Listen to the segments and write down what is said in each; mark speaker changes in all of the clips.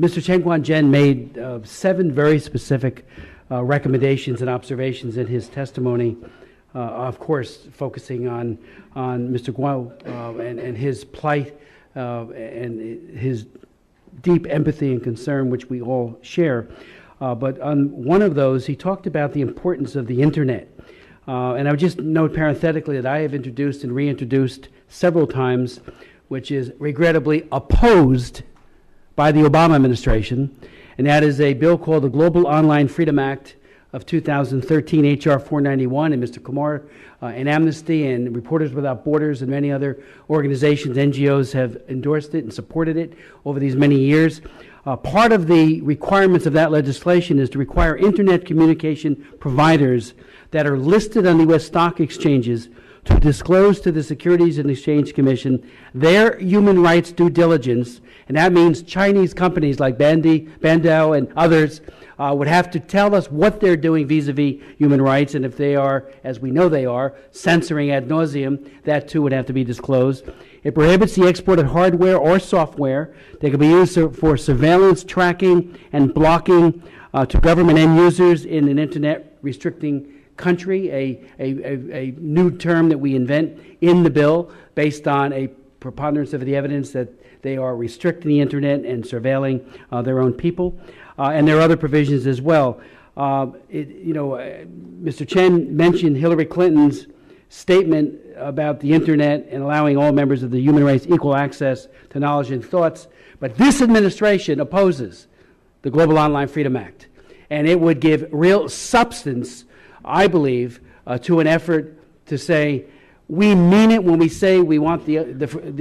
Speaker 1: Mr. Chen Guangzhen made 7 very specific recommendations and observations in his testimony, of course, focusing on Mr. Guo and his plight and his deep empathy and concern, which we all share. But on one of those, he talked about the importance of the Internet. And I would just note parenthetically that I have introduced and reintroduced several times, which is regrettably opposed by the Obama administration, and that is a bill called the Global Online Freedom Act of 2013, H.R. 491, and Mr. Kumar and Amnesty and Reporters Without Borders and many other organizations, NGOs, have endorsed it and supported it over these many years. Part of the requirements of that legislation is to require Internet communication providers that are listed on the U.S. stock exchanges to disclose to the Securities and Exchange Commission their human rights due diligence, and that means Chinese companies like Bandao and others would have to tell us what they're doing vis-a-vis human rights, and if they are, as we know they are, censoring ad nauseum, that too would have to be disclosed. It prohibits the export of hardware or software that can be used for surveillance, tracking, and blocking to government end users in an Internet restricting country, a new term that we invent in the bill based on a preponderance of the evidence that they are restricting the Internet and surveilling their own people. And there are other provisions as well. Mr. Chen mentioned Hillary Clinton's statement about the Internet and allowing all members of the human race equal access to knowledge and thoughts. But this administration opposes the Global Online Freedom Act. And it would give real substance, I believe, to an effort to say, we mean it when we say we want the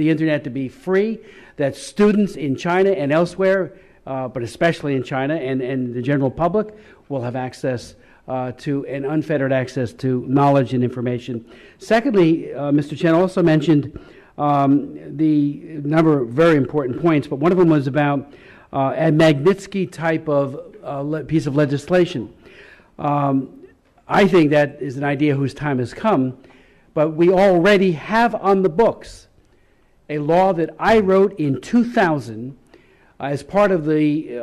Speaker 1: Internet to be free, that students in China and elsewhere, but especially in China and the general public, will have access to and unfettered access to knowledge and information. Secondly, Mr. Chen also mentioned the number of very important points, but one of them was about a Magnitsky type of piece of legislation. I think that is an idea whose time has come, but we already have on the books a law that I wrote in 2000 as part of the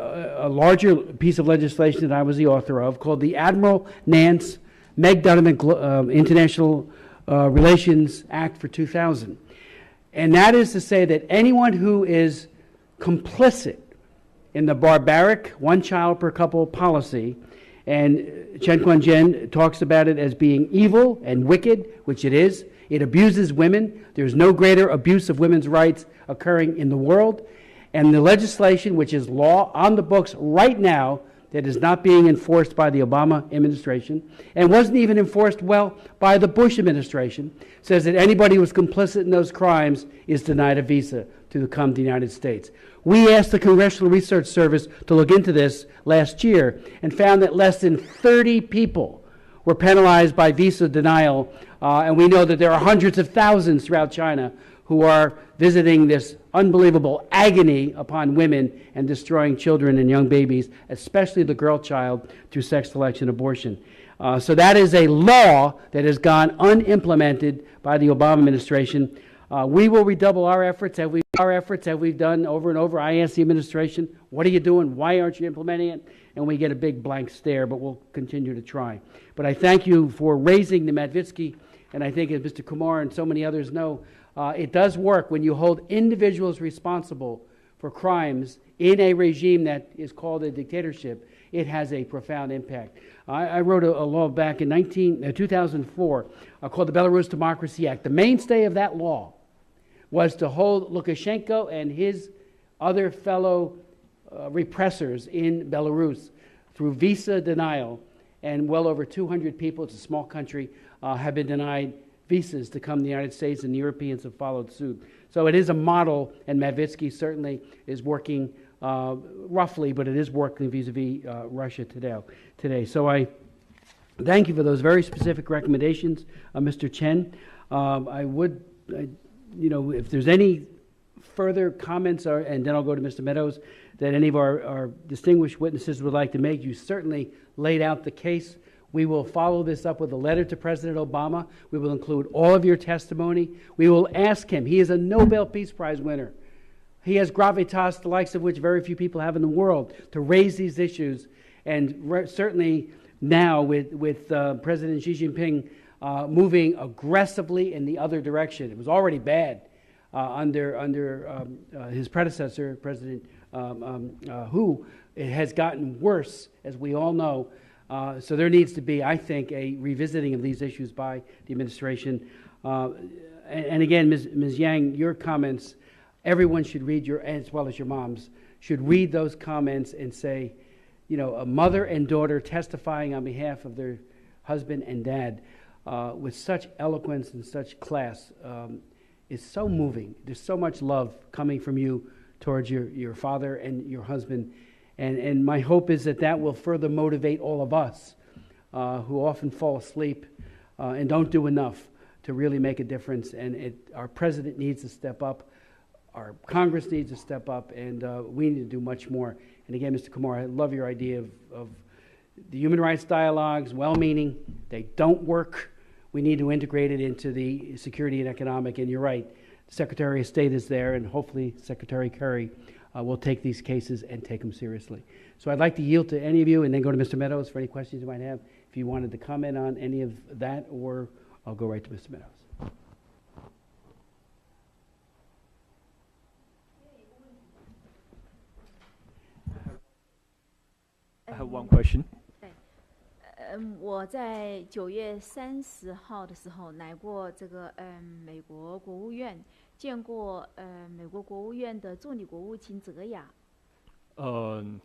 Speaker 1: larger piece of legislation that I was the author of, called the Admiral Nance Meg Donovan International Relations Act for 2000. And that is to say that anyone who is complicit in the barbaric one-child-per-couple policy, and Chen Guangzhen talks about it as being evil and wicked, which it is. It abuses women. There's no greater abuse of women's rights occurring in the world. And the legislation, which is law on the books right now, that is not being enforced by the Obama administration, and wasn't even enforced well by the Bush administration, says that anybody who was complicit in those crimes is denied a visa to come to the United States. We asked the Congressional Research Service to look into this last year and found that less than 30 people were penalized by visa denial, and we know that there are hundreds of thousands throughout China who are visiting this unbelievable agony upon women and destroying children and young babies, especially the girl child, through sex selection abortion. So that is a law that has gone unimplemented by the Obama administration. We will redouble our efforts as we've done over and over. I asked the administration, what are you doing? Why aren't you implementing it? And we get a big blank stare, but we'll continue to try. But I thank you for raising the Magnitsky, and I think as Mr. Kumar and so many others know, it does work when you hold individuals responsible for crimes in a regime that is called a dictatorship. It has a profound impact. I wrote a law back in 2004 called the Belarus Democracy Act. The mainstay of that law was to hold Lukashenko and his other fellow repressors in Belarus through visa denial, and well over 200 people, it's a small country, have been denied visas to come to the United States, and the Europeans have followed suit. So it is a model, and Magnitsky certainly is working roughly, but it is working vis-a-vis Russia today. So I thank you for those very specific recommendations, Mr. Chen. If there's any further comments, and then I'll go to Mr. Meadows, that any of our distinguished witnesses would like to make, you certainly laid out the case. We will follow this up with a letter to President Obama. We will include all of your testimony. We will ask him. He is a Nobel Peace Prize winner. He has gravitas, the likes of which very few people have in the world, to raise these issues. And certainly now with President Xi Jinping moving aggressively in the other direction. It was already bad under his predecessor, President Hu. It has gotten worse, as we all know. So there needs to be, I think, a revisiting of these issues by the administration. And again, Ms. Yang, your comments, everyone should read as well as your moms, should read those comments and say, a mother and daughter testifying on behalf of their husband and dad with such eloquence and such class is so moving. There's so much love coming from you towards your father and your husband. And my hope is that will further motivate all of us who often fall asleep and don't do enough to really make a difference. And our president needs to step up. Our Congress needs to step up, and we need to do much more. And again, Mr. Kumar, I love your idea of the human rights dialogues, well-meaning. They don't work. We need to integrate it into the security and economic. And you're right, the Secretary of State is there, and hopefully Secretary Kerry will take these cases and take them seriously. So I'd like to yield to any of you and then go to Mr. Meadows for any questions you might have. If you wanted to comment on any of that, or I'll go right to Mr. Meadows.
Speaker 2: I have one question.
Speaker 3: 我在9月30号的时候来过这个美国国务院，见过美国国务院的助理国务卿泽雅。
Speaker 2: On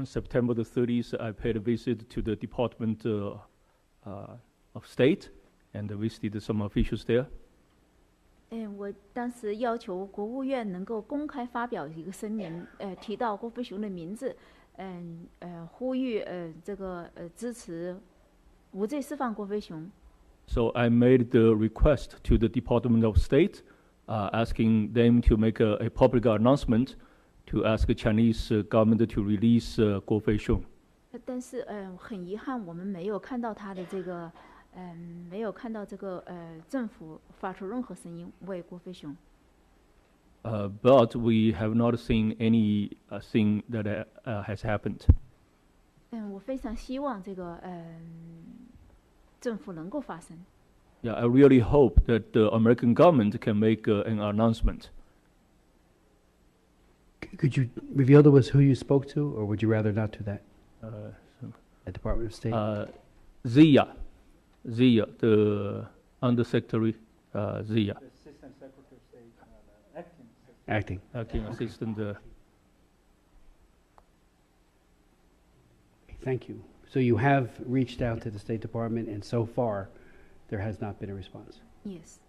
Speaker 2: September the 30th, I paid a visit to the Department of State and visited some officials there.
Speaker 3: 我当时要求国务院能够公开发表一个声明，提到郭飞雄的名字。呼吁这个支持无罪释放郭飞雄。
Speaker 2: So I made the request to the Department of State, asking them to make a public announcement to ask the Chinese government to release Guo Feixiong.
Speaker 3: 但是很遗憾，我们没有看到他的这个没有看到这个政府发出任何声音为郭飞雄。
Speaker 2: But we have not seen anything that has happened.
Speaker 3: 我非常希望这个政府能够发声。
Speaker 2: Yeah, I really hope that the American government can make an announcement.
Speaker 1: Could you reveal to us who you spoke to, or would you rather not do that? At Department of State?
Speaker 2: Zia, the Undersecretary Zia.
Speaker 4: Assistant Secretary of State,
Speaker 2: Acting Assistant.
Speaker 1: Thank you. So you have reached out to the State Department, and so far, there has not been a response.
Speaker 3: Yes.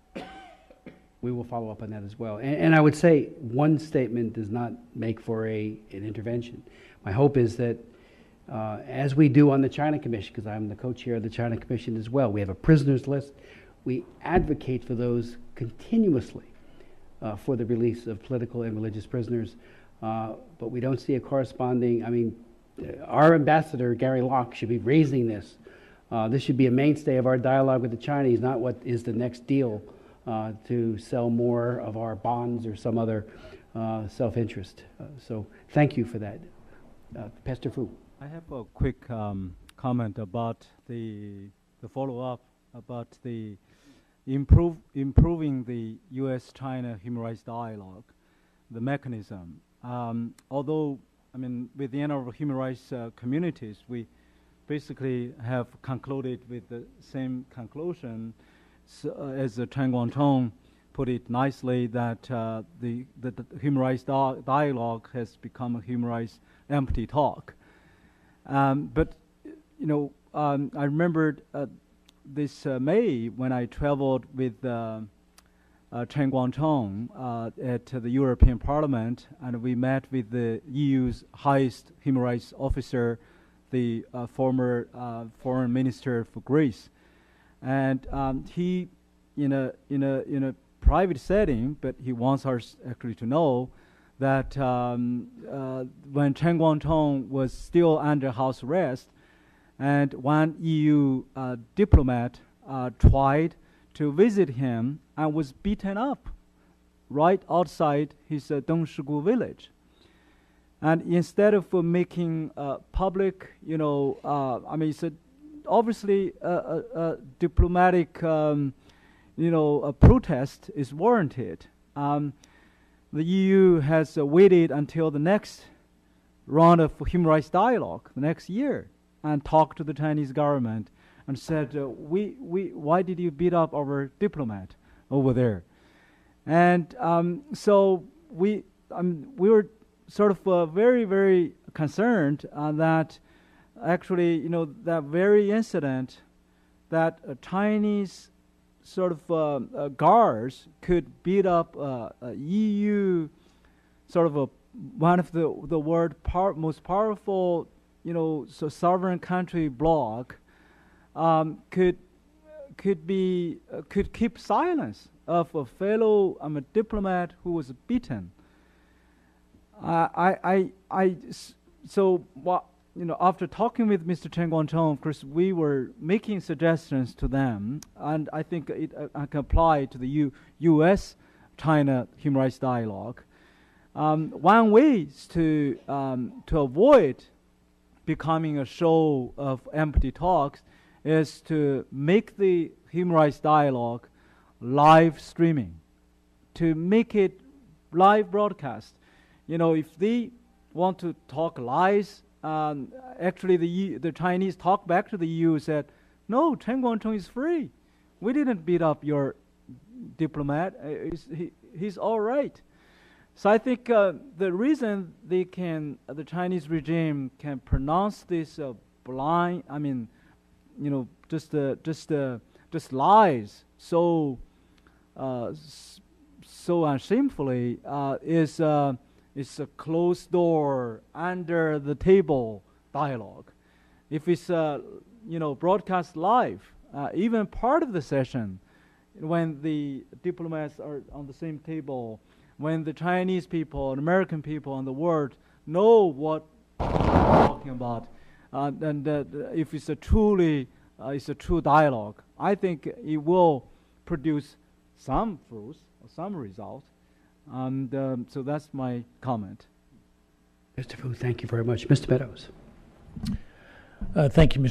Speaker 1: We will follow up on that as well. And I would say one statement does not make for an intervention. My hope is that, as we do on the China Commission, because I'm the co-chair of the China Commission as well, we have a prisoners list. We advocate for those continuously for the release of political and religious prisoners. But we don't see a corresponding, our ambassador, Gary Locke, should be raising this. This should be a mainstay of our dialogue with the Chinese, not what is the next deal to sell more of our bonds or some other self-interest. So thank you for that. Pastor Fu.
Speaker 4: I have a quick comment about the follow-up about the improving the U.S.-China human rights dialogue, the mechanism. Although, within our human rights communities, we basically have concluded with the same conclusion, as Chen Guangchong put it nicely, that the human rights dialogue has become a human rights empty talk. But I remembered this May when I traveled with Chen Guangchong at the European Parliament, and we met with the EU's highest human rights officer, the former foreign minister for Greece, and he, in a private setting, but he wants us actually to know that when Chen Guangchong was still under house arrest, and one EU diplomat tried to visit him and was beaten up right outside his Dongshigu village. And instead of making public, I mean, it's obviously a diplomatic, a protest is warranted. The EU has waited until the next round of human rights dialogue, the next year, and talked to the Chinese government and said, why did you beat up our diplomat over there? And so we were sort of very, very concerned that actually, that very incident that Chinese sort of guards could beat up EU sort of one of the world most powerful, so sovereign country bloc could keep silence of a fellow diplomat who was beaten. So what, after talking with Mr. Chen Guangcheng, of course, we were making suggestions to them, and I think it can apply to the U.S.-China human rights dialogue. One way is to avoid becoming a show of empty talks is to make the human rights dialogue live streaming, to make it live broadcast. If they want to talk lies, actually the Chinese talked back to the EU and said, no, Chen Guangcheng is free. We didn't beat up your diplomat. He's all right. So I think the reason the Chinese regime can pronounce this blind, just lies so unshamefully is a closed door, under the table dialogue. If it's broadcast live, even part of the session, when the diplomats are on the same table, when the Chinese people and American people and the world know what we're talking about, and if it's a true dialogue, I think it will produce some fruits, some result. And so that's my comment.
Speaker 1: Mr. Fu, thank you very much. Mr. Meadows.
Speaker 5: Thank you, Mr.